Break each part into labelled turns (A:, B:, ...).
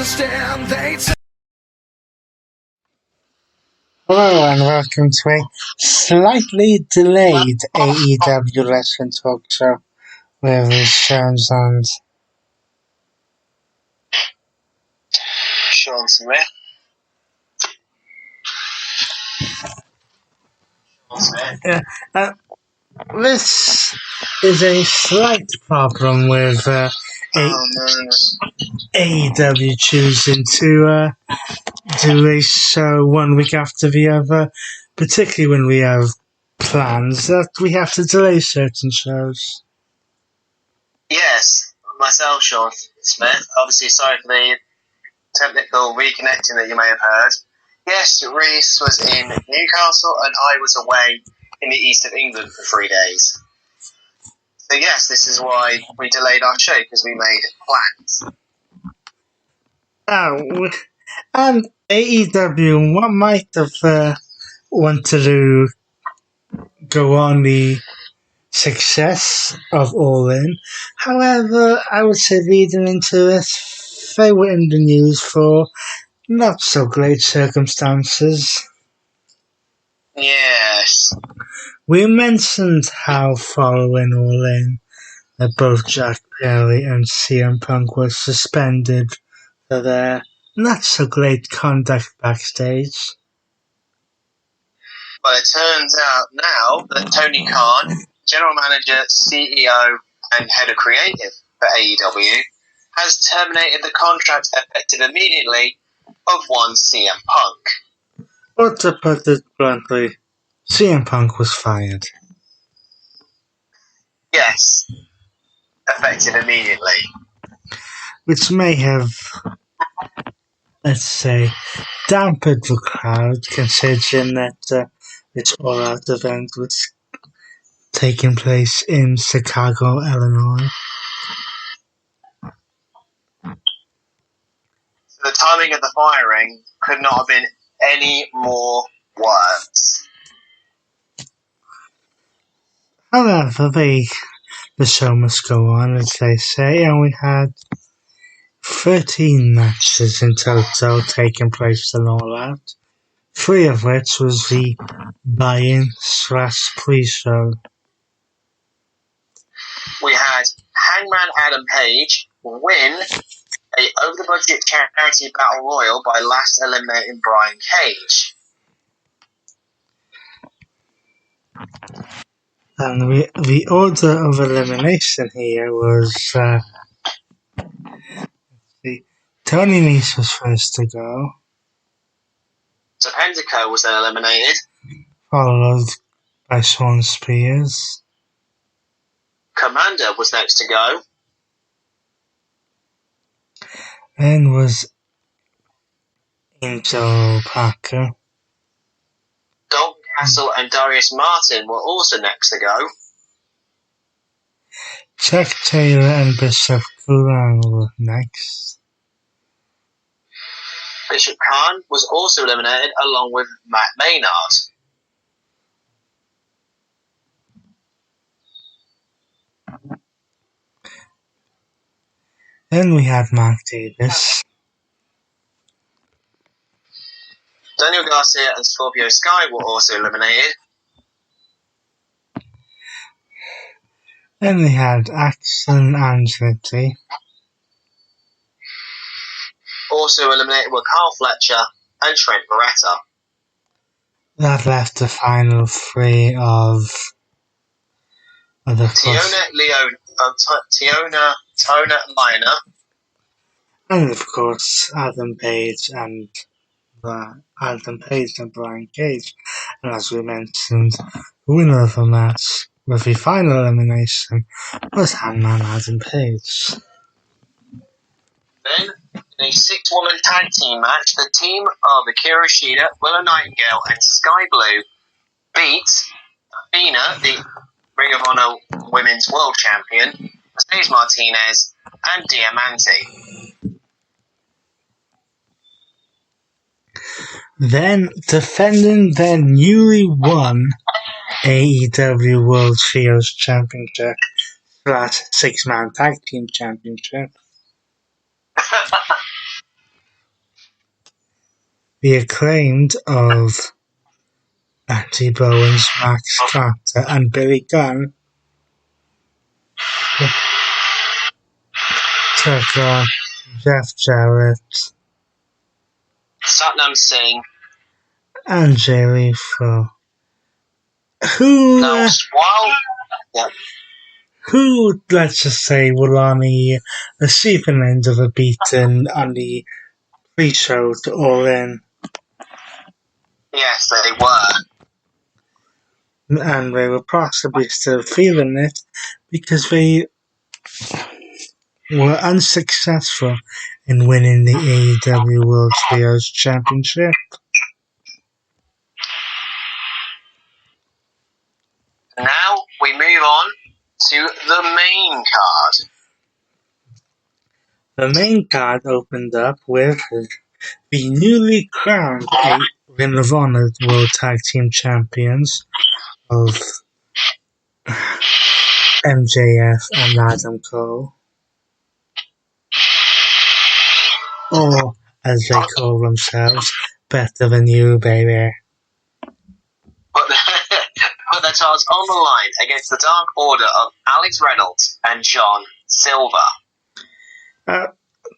A: understand.
B: Hello and welcome to a slightly delayed AEW Wrestling Talk Show with Rhys Jones and
C: Sean Smith.
B: this is a slight problem with AEW choosing to do a show 1 week after the other, particularly when we have plans that we have to delay certain shows.
C: Yes, myself, Sean Smith. Obviously, sorry for the technical reconnecting that you may have heard. Yes, Rhys was in Newcastle and I was away in the east of England for 3 days. So yes, this is why we delayed our show, because we made plans.
B: And AEW, what might have wanted to go on the success of All In. However, I would say leading into this, they were in the news for not so great circumstances.
C: Yes.
B: We mentioned how following All In that both Jack Perry and CM Punk were suspended for their not so great conduct backstage.
C: Well, it turns out now that Tony Khan, General Manager, CEO, and Head of Creative for AEW, has terminated the contract effective immediately of one CM Punk.
B: Or to put it bluntly, CM Punk was fired.
C: Yes, effective immediately.
B: Which may have, let's say, dampened the crowd, considering that this All Out event was taking place in Chicago, Illinois.
C: So the timing of the firing could not have been any more worse.
B: However, the show must go on, as they say, and we had 13 matches in total taking place in All Out, 3 of which was the buy-in/pre-show.
C: We had Hangman Adam Page win a over-the-budget charity battle royal by last eliminating Brian Cage.
B: And the order of elimination here was Tony Nese was first to go.
C: So Pentaco was then eliminated.
B: Followed by Shawn Spears.
C: Commander was next to go.
B: Then was Angel Parker.
C: Dalton Castle and Darius Martin were also next to go.
B: Chuck Taylor and Bishop Guran were next.
C: Bishop Khan was also eliminated along with Matt Maynard.
B: Then we had Mark Davis.
C: Daniel Garcia and Scorpio Sky were also eliminated.
B: Then we had Axel Andretti.
C: Also eliminated were Carl Fletcher and Trent Beretta.
B: That left the final 3 of the
C: Tona Liner.
B: And of course Adam Page and Brian Cage. And as we mentioned, the winner of the match with the final elimination was Hangman Adam Page.
C: Then, in a 6-woman tag team match, the team of Akira Shida, Willow Nightingale, and Sky Blue beat Athena, the Ring of Honor Women's World Champion, Mercedes Martinez, and Diamante.
B: Then, defending their newly won AEW World Trios Championship / 6-man Tag Team Championship, the Acclaimed of Andy Bowens, Max Carter, and Billy Gunn took on Jeff Jarrett
C: Satnam Singh,
B: and Jay Lethal, who, let's just say, were on the receiving end of a beating on the pre-show to All In.
C: Yes, they were.
B: And they were possibly still feeling it because they were unsuccessful in winning the AEW World Trios Championship.
C: Now we move on to the main card.
B: The main card opened up with the newly crowned Ring of Honor World Tag Team Champions of MJF and Adam Cole, or as they call themselves, Better Than You, baby.
C: Put their titles on the line against the Dark Order of Alex Reynolds and John Silver.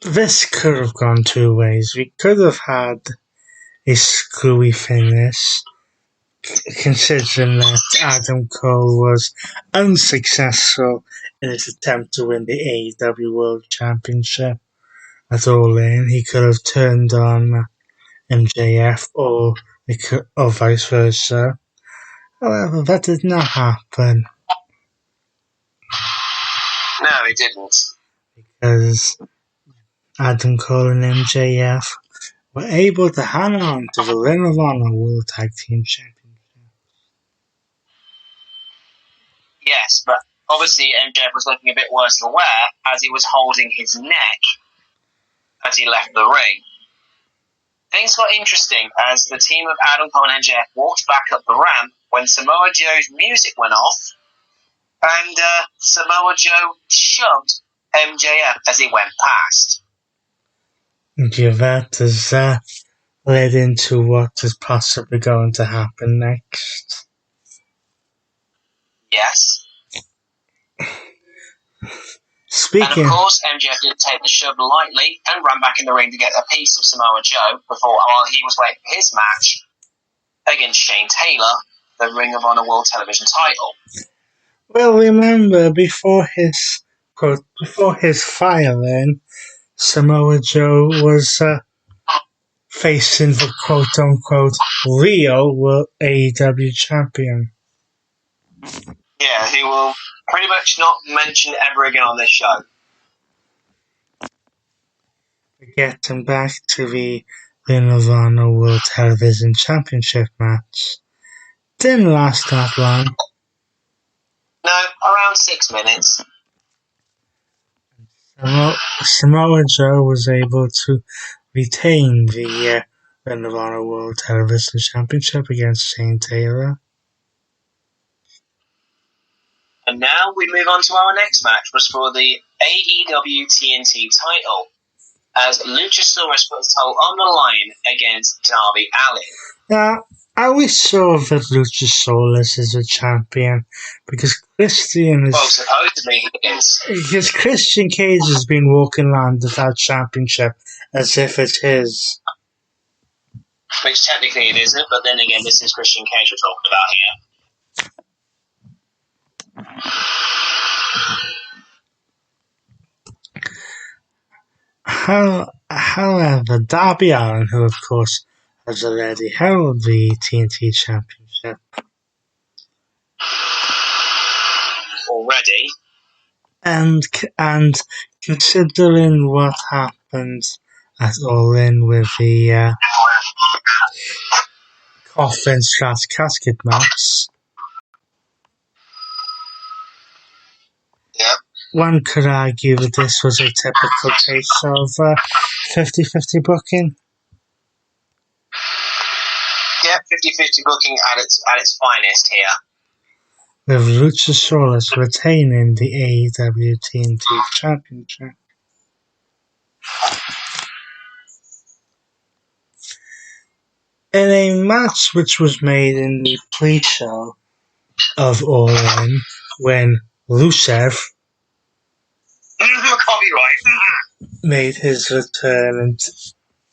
B: This could have gone two ways. We could have had a screwy finish, considering that Adam Cole was unsuccessful in his attempt to win the AEW World Championship at All In. He could have turned on MJF or vice versa. However, that did not happen.
C: No, it didn't.
B: Because Adam Cole and MJF were able to hang on to the Ring of Honor World Tag Team Championship.
C: Yes, but obviously MJF was looking a bit worse for wear as he was holding his neck as he left the ring. Things got interesting as the team of Adam Cole and MJF walked back up the ramp when Samoa Joe's music went off, and Samoa Joe shoved MJF as he went past.
B: Yeah, that has led into what is possibly going to happen next.
C: Yes.
B: Speaking.
C: And of course, MJF didn't take the shove lightly and ran back in the ring to get a piece of Samoa Joe while he was waiting for his match against Shane Taylor, the Ring of Honor World Television title.
B: Well, remember, before his firing, Samoa Joe was facing the quote-unquote real World AEW champion.
C: Yeah, he will pretty much not mention ever again on this show.
B: Getting back to the Ring of Honor World Television Championship match. Didn't last that long.
C: No, around 6 minutes.
B: Samoa Joe was able to retain the Ring of Honor World Television Championship against Shane Taylor.
C: And now we move on to our next match, was for the AEW TNT title, as Luchasaurus put his title on the line against Darby Allin.
B: Now, are we sure that Luchasaurus is a champion? Because Christian is...
C: Well, supposedly he is.
B: Because Christian Cage has been walking around without championship as if it's his.
C: Which technically it isn't, but then again, this is Christian Cage we're talking about here.
B: However, Darby Allin, who of course has already held the TNT Championship
C: already,
B: and considering what happened at All In with the coffin/casket match, one could argue that this was a typical case of 50-50 booking.
C: Yeah, 50-50 booking at its finest here.
B: With Luchasaurus retaining the AEW TNT Championship. In a match which was made in the pre-show of All In, when Rusev
C: Copyright.
B: made his return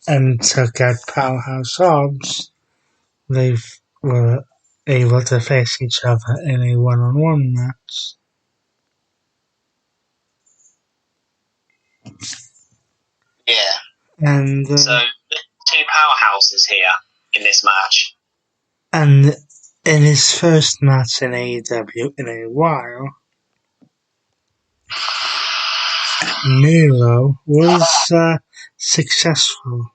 B: and took out Powerhouse Hobbs, they were able to face each other in a one-on-one match.
C: Yeah.
B: And
C: so, two powerhouses here in this match.
B: And in his first match in AEW in a while, Miro was successful.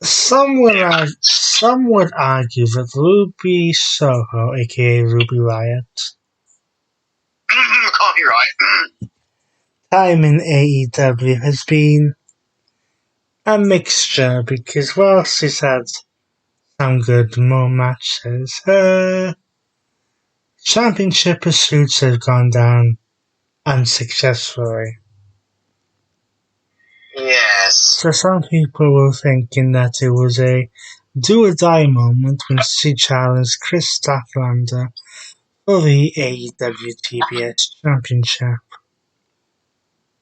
B: Some would argue that Ruby Soho, aka Ruby Riott,
C: Copyright.
B: time in AEW has been a mixture because whilst she's had some good more matches, her championship pursuits have gone down unsuccessfully.
C: Yes.
B: So some people were thinking that it was a do-or-die moment when she challenged Chris Statlander for the AEW TBS Championship.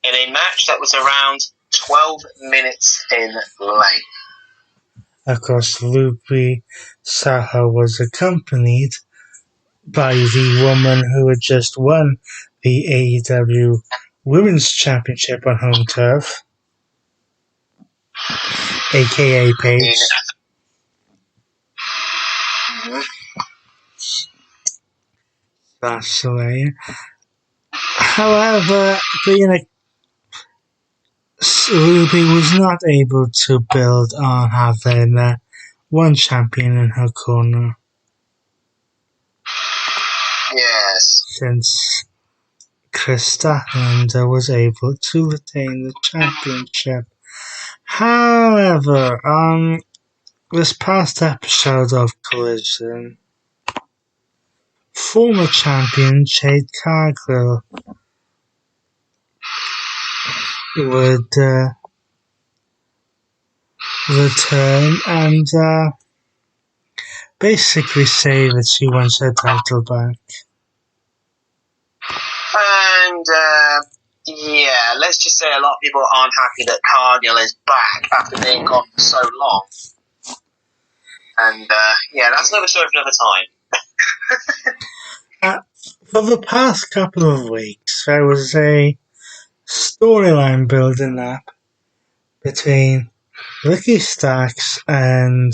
C: In a match that was around 12 minutes in length.
B: Of course, Ruby Soho was accompanied by the woman who had just won the AEW Women's Championship on home turf, aka Paige. That's the way. However, Ruby was not able to build on having one champion in her corner.
C: Yes.
B: Since Chris Statlander was able to retain the championship. However, on this past episode of Collision, former champion Jade Cargill would return and basically say that she wants her title back.
C: And yeah, let's just say a lot of people aren't happy that Cargill is back after being gone for so long. And yeah, that's another story for another time.
B: For the past couple of weeks, there was a storyline building up between Ricky Starks and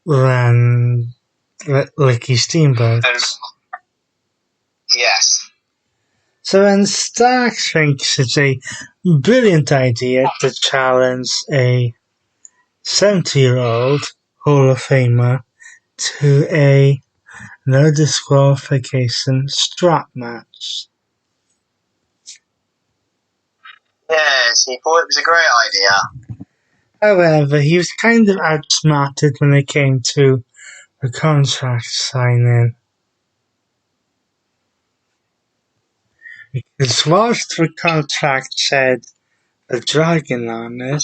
B: Ricky Steamboat.
C: Yes.
B: So then Starks thinks it's a brilliant idea to challenge a 70-year-old Hall of Famer to a no disqualification strap match.
C: Yes, he thought it was a great idea.
B: However, he was kind of outsmarted when it came to the contract signing. Because whilst the contract said a dragon on it,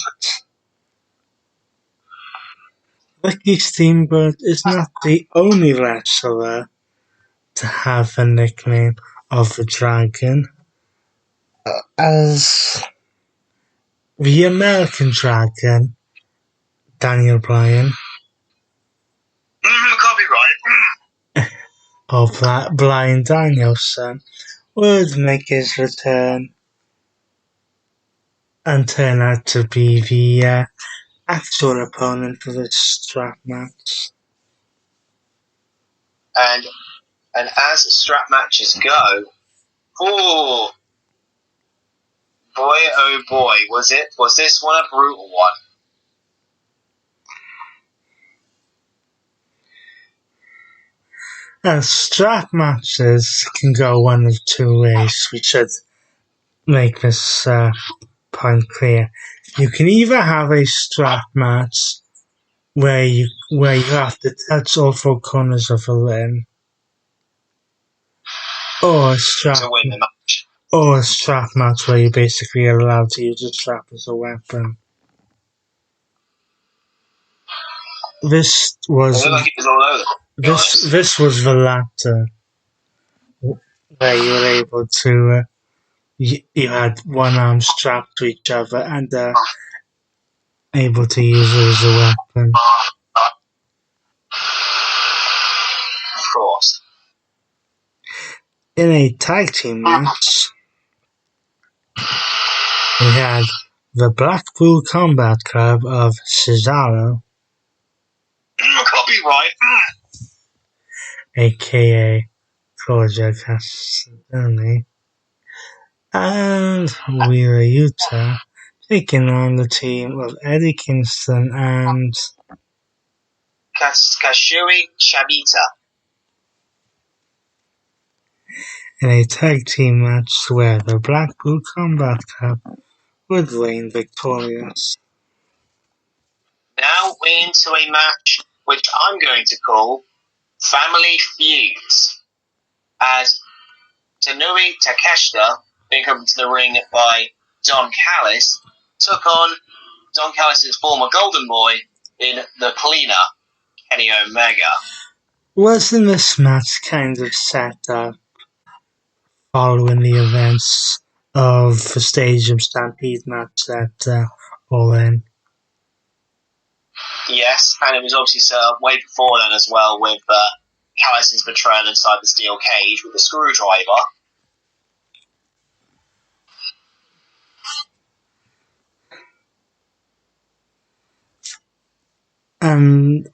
B: Ricky Steamboat is not the only wrestler to have the nickname of the dragon, as the American Dragon, Daniel Bryan,
C: Copyright.
B: or Bryan Danielson, would make his return and turn out to be the actual opponent for this strap match.
C: And as strap matches go, oh boy, was this one a brutal one?
B: Strap matches can go one of two ways. We should make this point clear. You can either have a strap match where you have to touch all four corners of a ring, or a strap,
C: to win the match.
B: or a strap match where you're basically allowed to use a strap as a weapon. This was
C: It looked like it was all over.
B: this was the latter, where you were able to you had one arm strapped to each other and able to use it as a weapon.
C: Of course.
B: In a tag team match, we had the Blackpool Combat Club of Cesaro,
C: Copyright.
B: aka Claudia Castagnoli, and Wheeler Yuta, taking on the team of Eddie Kingston and
C: Katsuyori Shibata.
B: in a tag team match where the Blackpool Combat Club would reign victorious.
C: Now we're into a match which I'm going to call Family Feuds, as Tanuri Takeshita, being come to the ring by Don Callis, took on Don Callis' former golden boy in the cleaner, Kenny Omega.
B: Wasn't this match kind of set up following the events of the Stadium Stampede match at All In?
C: Yes, and it was obviously set up way before then as well, with Callis' betrayal inside the steel cage with the screwdriver.
B: And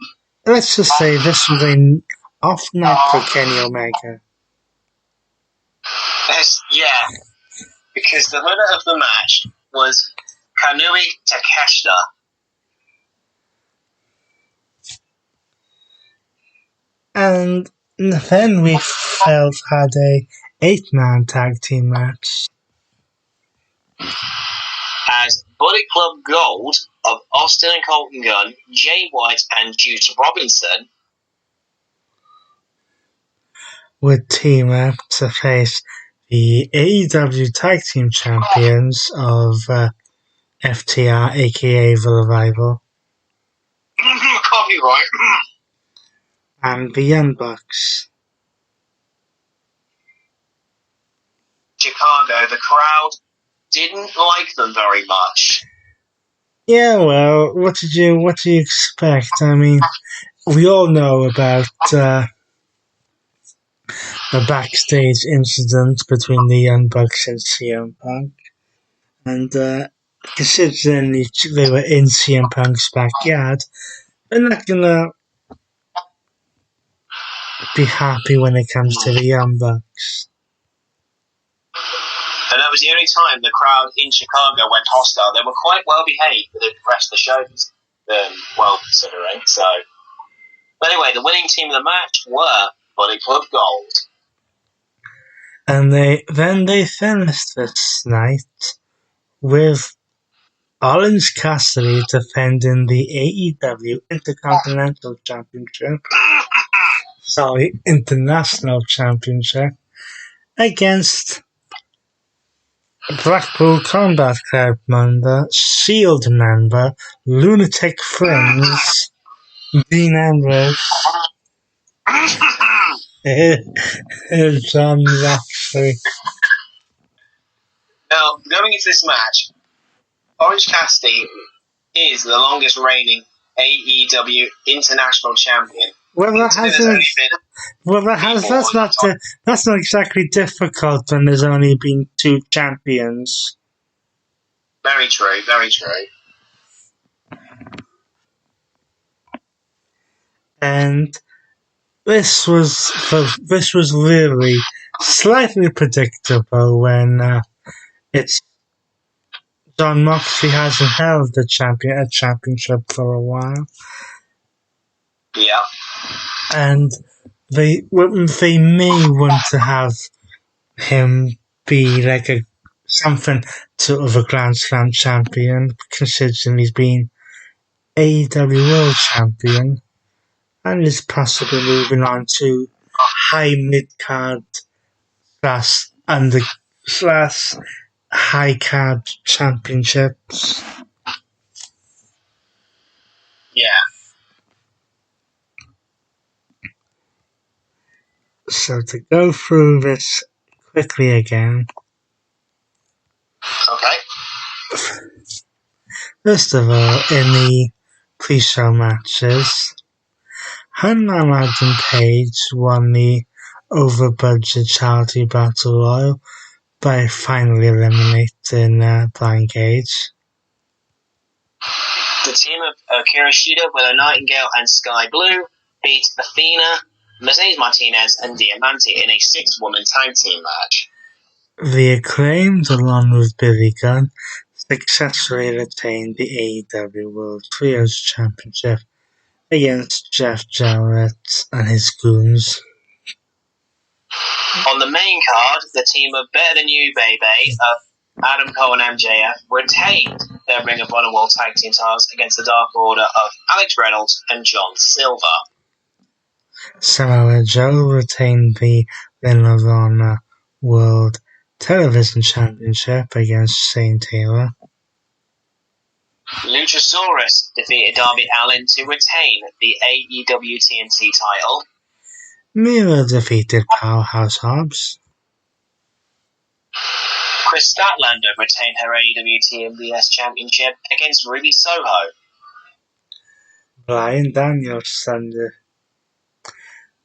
B: let's just say this was an off night for Kenny Omega.
C: Yeah, because the winner of the match was Kanui Takeshita.
B: And then we had a 8-man tag team match.
C: As Bullet Club Gold of Austin and Colton Gunn, Jay White and Juice Robinson
B: would team up to face the AEW Tag Team Champions of FTR, aka The Revival.
C: Copyright.
B: And the Young Bucks.
C: Chicago, the crowd didn't like them very much.
B: Yeah, well, what do you expect? I mean, we all know about the backstage incident between the Young Bucks and CM Punk. And considering they were in CM Punk's backyard, they're not gonna be happy when it comes to the Young Bucks.
C: And that was the only time the crowd in Chicago went hostile. They were quite well behaved for the rest of the shows, well considering. So, but anyway, the winning team of the match were Bullet Club Gold.
B: And they finished this night with Orange Cassidy defending the AEW International Championship against Blackpool Combat Club member, Shield member, Lunatic Fringe, Dean Ambrose, John Lashley.
C: Now, going into this match, Orange Cassidy is the longest reigning AEW International Champion.
B: That's not exactly difficult when there's only been 2 champions.
C: Very true, very true.
B: And this was really slightly predictable when it's John Moxley hasn't held a championship for a while.
C: Yeah.
B: And they may want to have him be like something sort of a Grand Slam champion, considering he's been AEW World Champion and is possibly moving on to high mid-card slash high card championships.
C: Yeah.
B: So to go through this quickly again.
C: Okay.
B: First of all, in the pre-show matches, Hangman Adam Page won the over-budget charity battle royal by finally eliminating Brian Cage.
C: The team of Akira Shida, Willow Nightingale, and Sky Blue beat Athena, Mercedes Martinez, and Diamante in a 6-woman tag team match.
B: The Acclaimed, along with Billy Gunn, successfully retained the AEW World Trios Championship against Jeff Jarrett and his goons.
C: On the main card, the team of Better Than You, Baby, of Adam Cole and MJF, retained their Ring of Honor World Tag Team titles against the Dark Order of Alex Reynolds and John Silver.
B: Samoa Joe retained the Ring of Honor World Television Championship against Shane Taylor.
C: Luchasaurus defeated Darby Allin to retain the AEW TNT title.
B: Miro defeated Powerhouse Hobbs.
C: Chris Statlander retained her AEW TBS Championship against Ruby Soho.
B: Bryan Danielson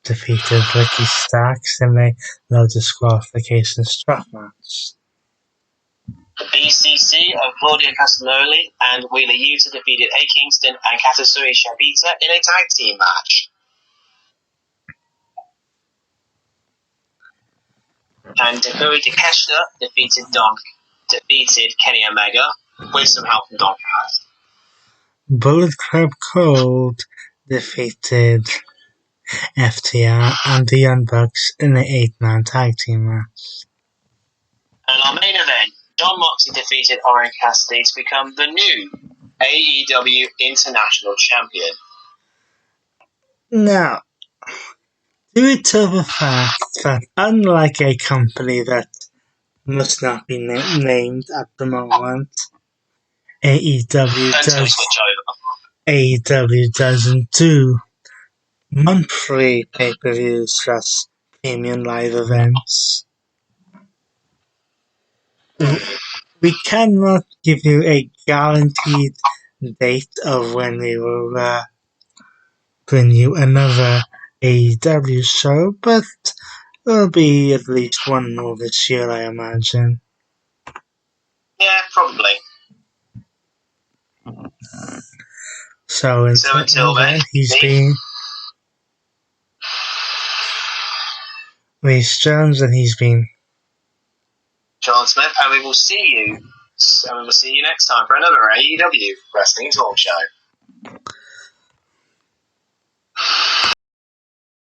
B: defeated Ricky Starks in a no disqualification strap match.
C: The BCC of Claudia Castagnoli and Wheeler Yuta defeated A. Kingston and Katsuyori Shibata in a tag team match. And Takuri Takeshita defeated Kenny Omega with some help from Don Callis.
B: Bullet Club Gold defeated FTR and the Young Bucks in the 8-man tag team match.
C: And our main event, Jon Moxley defeated Orange Cassidy to become the new AEW International Champion.
B: Now, due to the fact that unlike a company that must not be named at the moment, AEW doesn't do monthly pay-per-views slash premium live events. We cannot give you a guaranteed date of when we will bring you another AEW show, but there'll be at least one more this year, I imagine.
C: Yeah, probably.
B: So until then, he's been Reese Jones, and he's been
C: John Smith, and we will see you next time for another AEW Wrestling Talk Show.